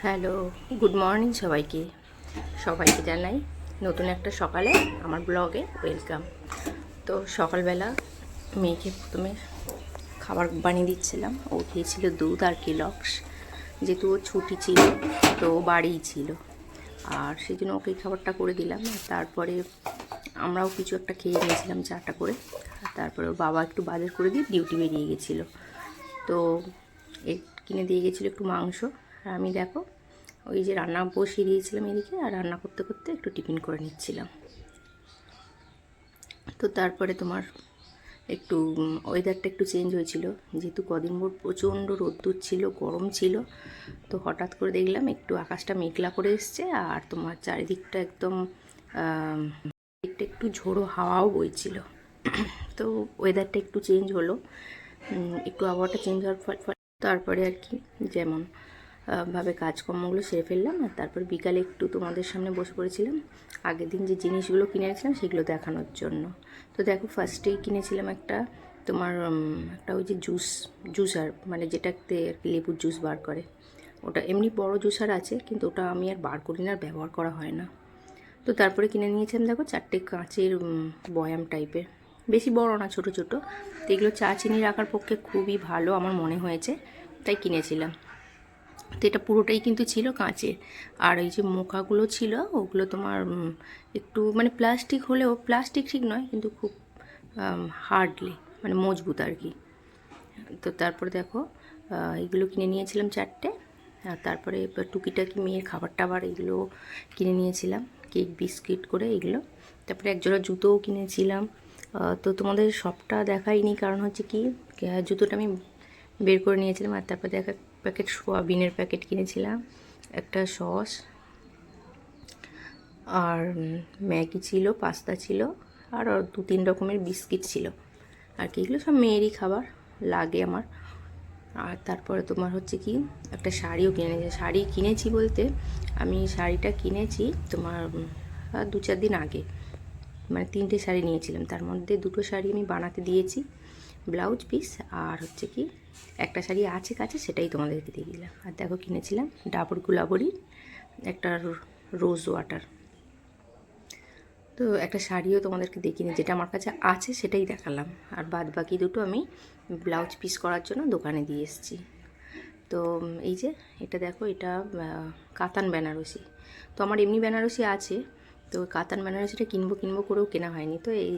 Hello, good morning সবাইকে জানাই নতুন একটা সকালে আমার ব্লগে ওয়েলকাম। তো সকালবেলা মেয়েকে প্রথমে খাবার বানিয়ে দিচ্ছিলাম। ও খেয়েছিল দুধ আর কেলগস, যেহেতু ওর ছুটি ছিল তো ও বাড়িই ছিল, আর সেই জন্য ওকে খাবারটা করে দিলাম। তারপরে আমরাও কিছু একটা খেয়ে নিয়েছিলাম চাটা করে। তারপরে ওর বাবা একটু বাজার করে দিয়ে ডিউটি বেরিয়ে গেছিলো, তো কিনে দিয়ে গেছিলো একটু মাংস। আর আমি দেখো ওই যে রান্না বসিয়ে দিয়েছিলাম এদিকে, আর রান্না করতে করতে একটু টিফিন করে নিচ্ছিলাম। তো তারপরে তোমার একটু ওয়েদারটা একটু চেঞ্জ হয়েছিল, যেহেতু কদিন ভোর প্রচণ্ড রোদ্দুর ছিল, গরম ছিল। তো হঠাৎ করে দেখলাম একটু আকাশটা মেঘলা করে এসছে, আর তোমার চারিদিকটা একদম একটু ঝোড়ো হাওয়াও বইছিল। তো ওয়েদারটা একটু চেঞ্জ হলো, একটু আবহাওয়াটা চেঞ্জ হওয়ার ফলে তারপরে আর কি যেমন ভাবে কাজকর্মগুলো সেরে ফেললাম। আর তারপর বিকালে একটু তোমাদের সামনে বসে পড়েছিলাম আগের দিন যে জিনিসগুলো কিনে এনেছিলাম সেগুলো দেখানোর জন্য। তো দেখো ফার্স্টেই কিনেছিলাম একটা তোমার একটা ওই যে জুসার, মানে যেটাতে আর কি লেবুর জুস বার করে। ওটা এমনি বড় জুসার আছে, কিন্তু ওটা আমি আর বার করি না, আর ব্যবহার করা হয় না। তো তারপরে কিনে নিয়েছিলাম দেখো 4টে কাঁচের বয়াম টাইপের, বেশি বড় না, ছোট ছোট। তো এগুলো চা চিনি রাখার পক্ষে খুবই ভালো আমার মনে হয়েছে, তাই কিনেছিলাম। তো এটা পুরোটাই কিন্তু ছিল কাঁচের। আর এই যে মোকাগুলো ছিল ওগুলো তোমার একটু মানে প্লাস্টিক হলেও, প্লাস্টিক ঠিক নয় কিন্তু খুব হার্ডলি মানে মজবুত আর কি। তো তারপরে দেখো এগুলো কিনে নিয়েছিলাম 4টে। আর তারপরে টুকিটাকি মেয়ের খাবার টাবার এগুলো কিনে নিয়েছিলাম, কেক বিস্কিট করে এগুলো। তারপরে একজোড়া জুতোও কিনেছিলাম। তো তোমাদের সবটা দেখাইনি, কারণ হচ্ছে কি জুতোটা আমি বের করে নিয়েছিলাম। আর তারপরে দেখা প্যাকেট সোয়াবিনের প্যাকেট কিনেছিলাম, একটা সস, আর ম্যাগি ছিল, পাস্তা ছিল, আর 2-3 রকমের বিস্কিট ছিল আর কি। এগুলো সব মেয়েরই খাবার লাগে আমার। আর তারপরে তোমার হচ্ছে কি একটা শাড়িও কিনেছি। শাড়ি কিনেছি বলতে আমি শাড়িটা কিনেছি তোমার 2-4 দিন আগে, মানে 3টে শাড়ি নিয়েছিলাম, তার মধ্যে 2টো শাড়ি আমি বানাতে দিয়েছি ব্লাউজ পিস, আর হচ্ছে কি একটা শাড়ি আছে কাছে, সেটাই তোমাদেরকে দিয়ে দিলাম। আর দেখো কিনেছিলাম ডাবর গুলাবরি একটা রোজ ওয়াটার। তো একটা শাড়িও তোমাদেরকে দেখিনি, যেটা আমার কাছে আছে সেটাই দেখালাম, আর বাদ বাকি দুটো আমি ব্লাউজ পিস করার জন্য দোকানে দিয়ে এসেছি। তো এই যে এটা দেখো, এটা কাতান বেনারসি। তো আমার এমনি বেনারসি আছে, তো কাতান বেনারসিটা কিনবো করেও কেনা হয়নি, তো এই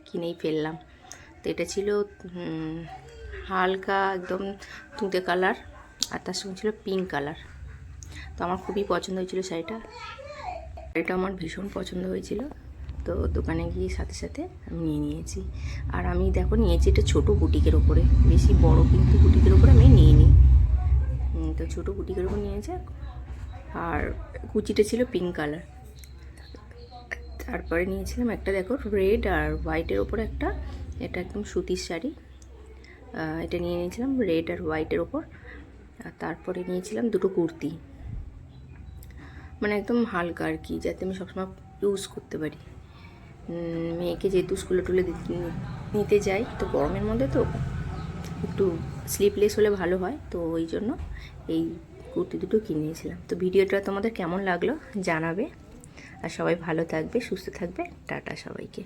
কিনেই ফেললাম। তো এটা ছিল হালকা একদম তুঁতে কালার, আর তার সঙ্গে ছিল পিঙ্ক কালার। তো আমার খুবই পছন্দ হয়েছিল শাড়িটা, এটা আমার ভীষণ পছন্দ হয়েছিল। তো দোকানে গিয়ে সাথে সাথে আমি নিয়ে নিয়েছি। আর আমি দেখো নিয়েছি এটা ছোটো বুটিকের ওপরে, বেশি বড় কিন্তু বুটিকের ওপরে আমি নিয়ে নিই। তো ছোটো বুটিকের ওপর নিয়েছে, আর কুচিটা ছিল পিঙ্ক কালার। তারপরে নিয়েছিলাম একটা দেখো রেড আর হোয়াইটের ওপর একটা, এটা একদম সুতির শাড়ি, এটা নিয়ে নিয়েছিলাম রেড আর হোয়াইটের ওপর। আর তারপরে নিয়েছিলাম দুটো কুর্তি, মানে একদম হালকা আর কি, যাতে আমি সবসময় ইউজ করতে পারি। মেয়েকে যেহেতু স্কুলে টুলে নিতে যাই, তো গরমের মধ্যে তো একটু স্লিপলেস হলে ভালো হয়, তো ওই জন্য এই কুর্তি দুটো কিনেছিলাম। তো ভিডিওটা তোমাদের কেমন লাগলো জানাবে, আর সবাই ভালো থাকবে, সুস্থ থাকবে। টাটা সবাইকে।